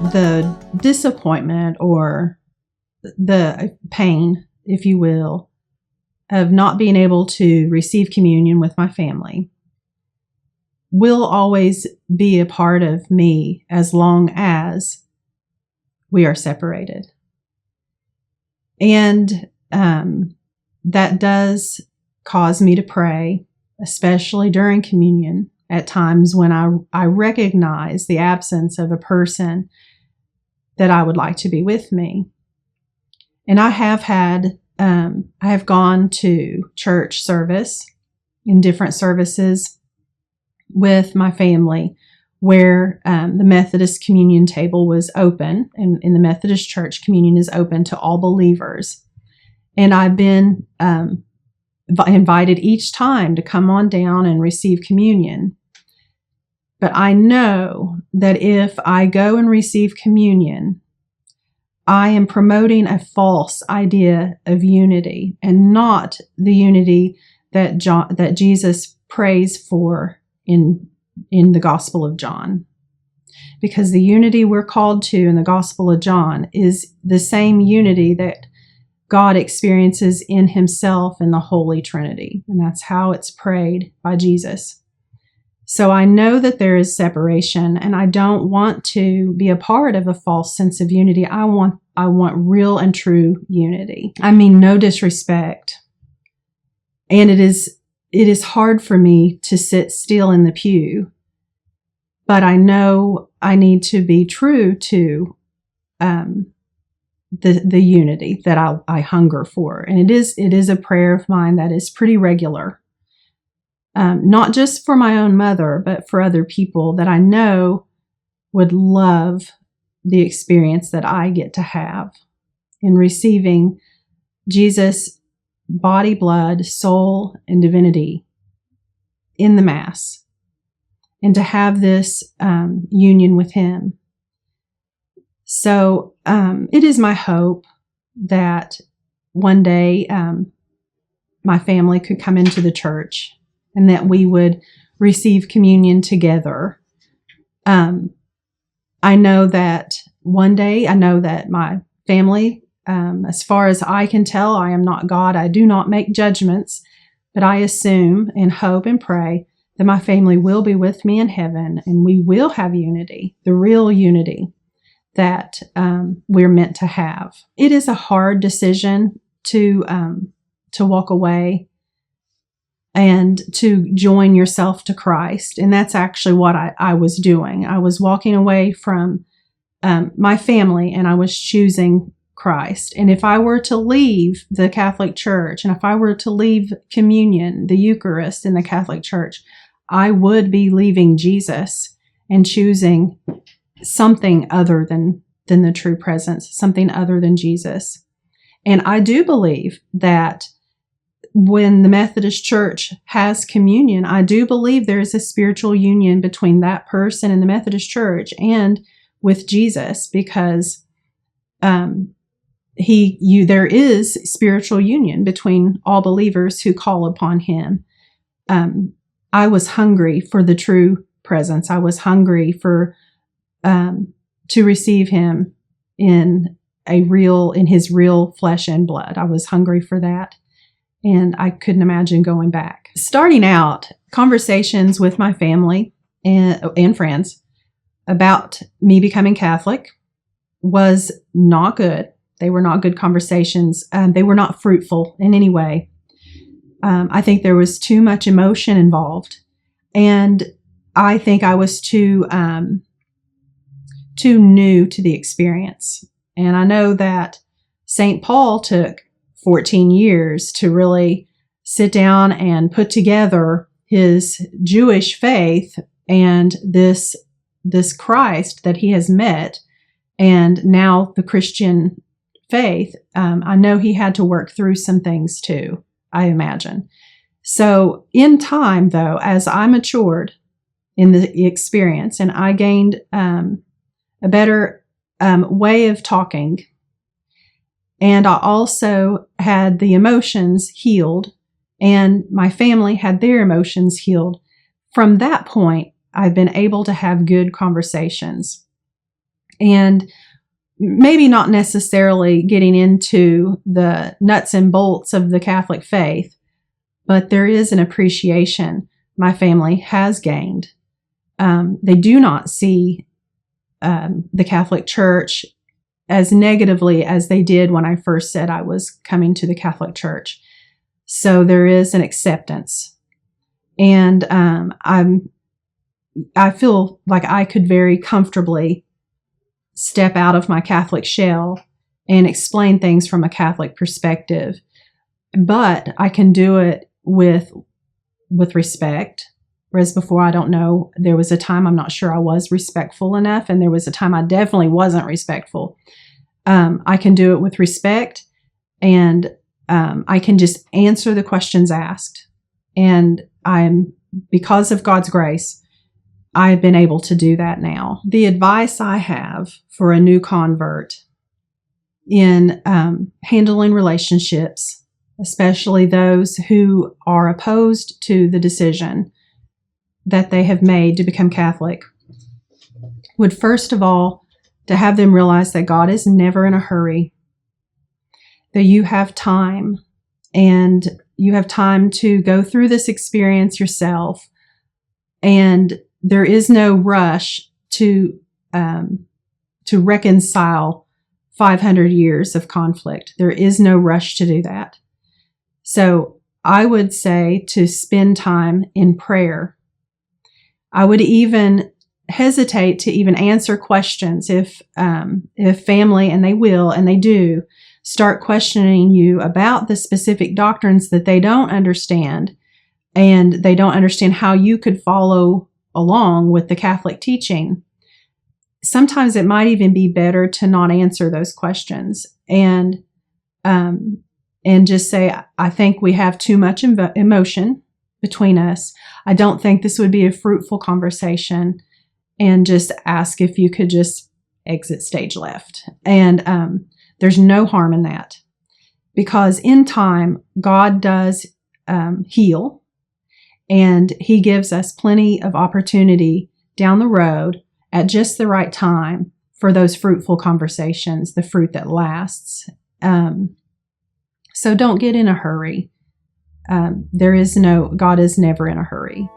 the disappointment or the pain, if you will, of not being able to receive communion with my family will always be a part of me as long as we are separated. And that does cause me to pray, especially during communion, at times when I recognize the absence of a person that I would like to be with me. And I have gone to church service in different services with my family where the Methodist communion table was open, and in the Methodist church, communion is open to all believers. And I've been invited each time to come on down and receive communion. But I know that if I go and receive communion, I am promoting a false idea of unity and not the unity that Jesus prays for in the Gospel of John. Because the unity we're called to in the Gospel of John is the same unity that God experiences in himself in the Holy Trinity. And that's how it's prayed by Jesus. So I know that there is separation, and I don't want to be a part of a false sense of unity. I want real and true unity. I mean, no disrespect. And it is hard for me to sit still in the pew, but I know I need to be true to the unity that I hunger for. And it is a prayer of mine that is pretty regular. Not just for my own mother, but for other people that I know would love the experience that I get to have in receiving Jesus' body, blood, soul, and divinity in the Mass, and to have this union with him. So it is my hope that one day my family could come into the church and that we would receive communion together. I know that one day, my family, as far as I can tell, I am not God. I do not make judgments, but I assume and hope and pray that my family will be with me in heaven and we will have unity, the real unity that we're meant to have. It is a hard decision to walk away and to join yourself to Christ. And that's actually what I was doing. I was walking away from my family and I was choosing Christ. And if I were to leave the Catholic Church, and if I were to leave communion, the Eucharist in the Catholic Church, I would be leaving Jesus and choosing something other than the true presence, something other than Jesus. And I do believe that when the Methodist Church has communion, I do believe there is a spiritual union between that person and the Methodist Church and with Jesus, because there is spiritual union between all believers who call upon him. I was hungry for the true presence. I was hungry for to receive him in his real flesh and blood. I was hungry for that. And I couldn't imagine going back. Starting out, conversations with my family and friends about me becoming Catholic was not good. They were not good conversations. They were not fruitful in any way. I think there was too much emotion involved. And I think I was too new to the experience. And I know that St. Paul took 14 years to really sit down and put together his Jewish faith and this Christ that he has met, and now the Christian faith. I know he had to work through some things too, I imagine. So in time, though, as I matured in the experience and I gained a better way of talking, and I also had the emotions healed, and my family had their emotions healed. From that point, I've been able to have good conversations. And maybe not necessarily getting into the nuts and bolts of the Catholic faith, but there is an appreciation my family has gained. They do not see the Catholic Church as negatively as they did when I first said I was coming to the Catholic Church. So there is an acceptance. And I feel like I could very comfortably step out of my Catholic shell and explain things from a Catholic perspective. But I can do it with respect. Whereas before, I don't know, there was a time I'm not sure I was respectful enough, and there was a time I definitely wasn't respectful. I can do it with respect, and I can just answer the questions asked. And because of God's grace, I've been able to do that now. The advice I have for a new convert in handling relationships, especially those who are opposed to the decision that they have made to become Catholic, would first of all to have them realize that God is never in a hurry, that you have time, and you have time to go through this experience yourself, and there is no rush to reconcile 500 years of conflict. There is no rush to do that. So I would say to spend time in prayer. I would even hesitate to even answer questions if family, and they will, and they do, start questioning you about the specific doctrines that they don't understand, and they don't understand how you could follow along with the Catholic teaching. Sometimes it might even be better to not answer those questions and just say, I think we have too much emotion between us. I don't think this would be a fruitful conversation, and just ask if you could just exit stage left. And there's no harm in that, because in time, God does heal, and He gives us plenty of opportunity down the road at just the right time for those fruitful conversations, the fruit that lasts. So don't get in a hurry. God is never in a hurry.